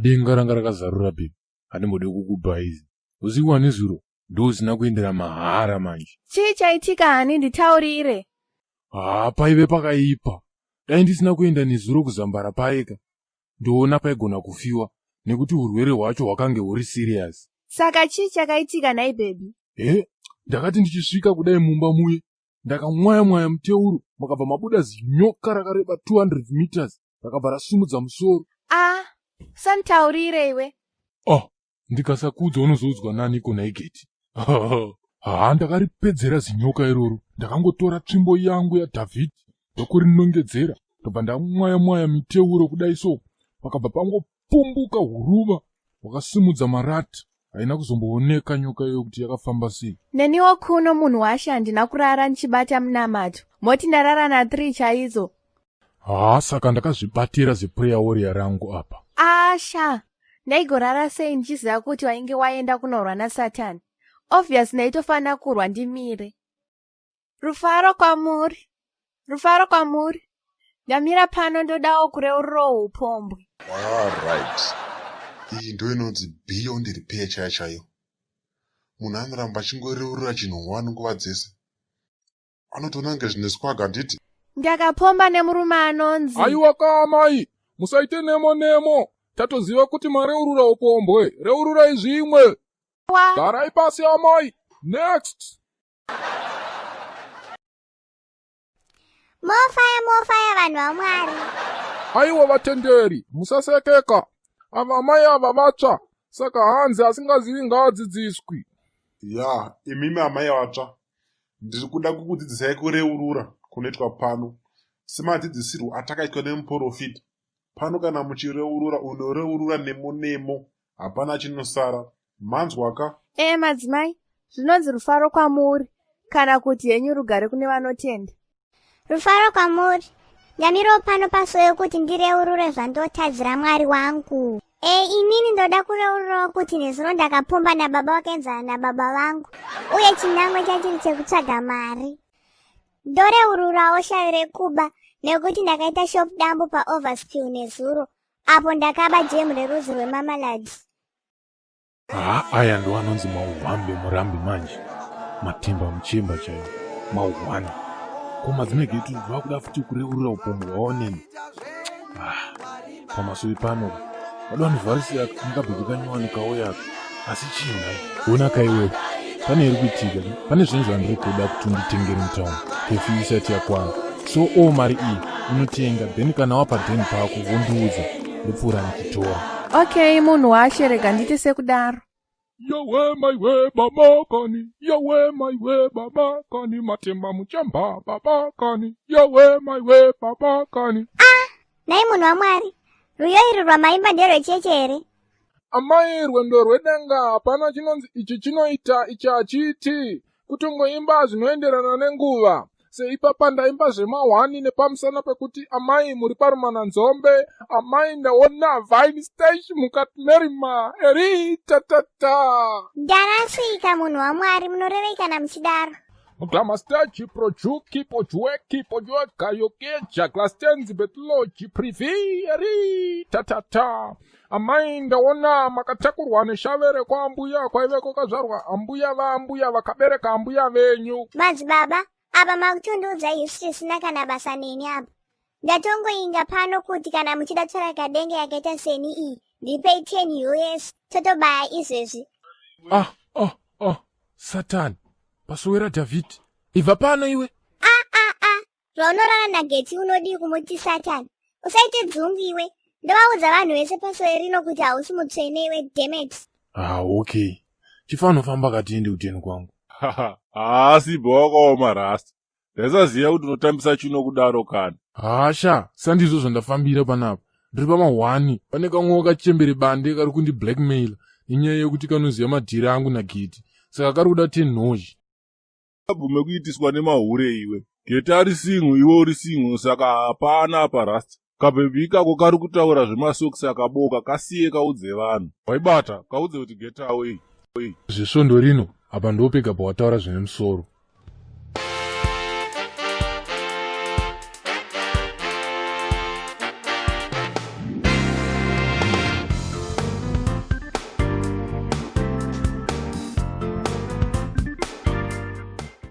Denga ranga rakazarura baby. Handimbode kukupa izi. Usiku nezuro ndosina kuendera mahara manje. Chii chaitika hani nditaurire? Paive pakaipa. Dai ndisina kuenda nezuro kuzambara paeka. Ndoona paigona kufiwa nekuti urwere hwacho hwakange huri serious. Saka chii chakaitika nai baby? Ndakati ndichisvika kudai mumba muye. Ndakamwaya muteuro makabva mabuda zinyoka rakareba 200 meters rakabva rasumudza musoro. Sanditaurire iwe. Ndikasakudza unozoudzwa nani kona igeti. Ndakaripedzera zinyoka iroro. Ndakangotora tsvimbo yangu yaDhavidhi ndokurinongedzera. Ndobva ndamwaya miteuro kudai so. Pakabva pangopumbuka huruva hwakasimudza marati. Haina kuzombooneka nyoka iyo kuti yakafamba sei. Neniwo kuno munhu washa handina kurara ndichibata munamato. Moti ndarara na 3 chaidzo. Saka ndakazvibatira zeprayer warrior rangu apa. Asha, ndaigorara sei ndichiziva kuti wainge waenda kunorwa naSatani. Obvious ndaitofana kurwa ndimire. Rufaro kwamuri. Rufaro kwamuri. Ndamira pano ndodawo kureuriro upombwe. Right. Iyi ndo inonzi beyond repair chaiyo. Munhu anoramba achingoreurura chinhu wani nguva dzese. Anotoona kunge zvine swaga nditi. Ndakapomba nemurume anonzi. Aiwa kamai, musaite nemo. Tatoziva kuti mareurura upombwe. Reururai zvimwe. Garai pasi amai. Next. Mofaya vanhu vaMwari. Aiwa vatenderi, musasekeka. Ava mai ava vatsva, saka hanzi asingazivi ngaadzidziswi. Imimi amai vatsva. Ndiri kuda kukudzidzisai kureurura kunoitwa pano. Semadzidzisirwo atakaitwa nemuprofita. Pano kana muchireurura unoreurura nemo. Hapana chinosara. Manzwaka? Madzimai, zvinonzi rufaro kwamuri. Kana kuti henyu rugare kune vanotenda. Rufaro kwamuri. Ndamirawo pano paso yokuti ndireurure zvandotadzira Mwari wangu. Inini ndoda kureururawo kuti nezuro ndakapomba nababa wakaenzana nababa vangu. Uye chinangwe chachiri chekutsvaga mari. Ndoreururawo shavi reKuba nekuti ndakaita shop dambu paOverspill nezuro. Apo ndakaba jemu rerudzi rweMarmalade. Aya ndo anonzi mauhambe murambi manje. Matemba muchimba chaiwo. Mauhwani. Koma dzinegeti vakuda futi kureurura upombwe waoneni. Pamasuvi pano vadwanivharisi akabhebeka nikaoya asi chinai. Ona kaiwe. Pane iri kuitika. Pane zvinhu zvandiri kuda kuti nditengere mutauni. Kefi isati yakwana. So mari iyi unotenga then kana wapa dheni pako wondiudza ndopfuura ndichitora. Okay, munhu washe rega ndite sekudaro. Yawe maiwe babakani, yawe maiwe babakani, matemba muchamba babakani, yawe maiwe babakani. Nai munhu waMwari, ruyo iri rwamaimba nderwecheche here? Amai rwendo rwedenga hapana chinonzi ichi chinoita ichi hachiti. Kutongoimba zvinoenderana nenguva. Seipapa ndaimba zvemahwani nepamusana pekuti amai muri parumana nzombe, amai ndaona vine stage mukati merima, eri tatata. Ndarasvika munhu waMwari, munorevekana muchidaro. Glamastachi projuki pojueki pojueka yokeja glastenzi betloji privi, eri tatata. Amai ndaona makatakurwa neshavere kwa ambuya kwaiveko kazvarwa ambuya vaambuya vakabereka ambuya venyu. Madzibaba, apa makutondiudza isu tisina kana basa neni apa. Ndatongoinga pano kuti kana muchida tsvaraka denge yakaita seni iyi, ndipei 10 US totobaya izvezvi. Satani, pasowera Dhavhidhi. Ibva pano iwe. Zvaunorana nageti unodii kumuti Satani. Usaite dzungu iwe. Ndovaudza vanhu vese pasowe rino kuti hausi mutsvene iwe, dammit. Okay. Chifanofamba katiende uteni kwangu. Asi bhawakaoma rasta. Ndasaziva kuti unotambisa chino kudaro kana. Hasha, sandizvo zvandafambira panapa. Ndiri pamahwani, pane kamwewo kachembere bande kari kundi blackmail nenyaya yekuti kanoziva madhiri angu nageti. Saka kari kuda 10 nozhi. Abvume kuitiswa nemahure iwe. Geti ari singu, iwe uri singu, saka hapana apa rasta. Kabhebi ikako kari kutaura zvemasokisi akaboka kasiye kaudze vanhu. Waibata, kaudze kuti geti awo iyi. Zvisvondo rino, apa ndopega pawataura zvine musoro.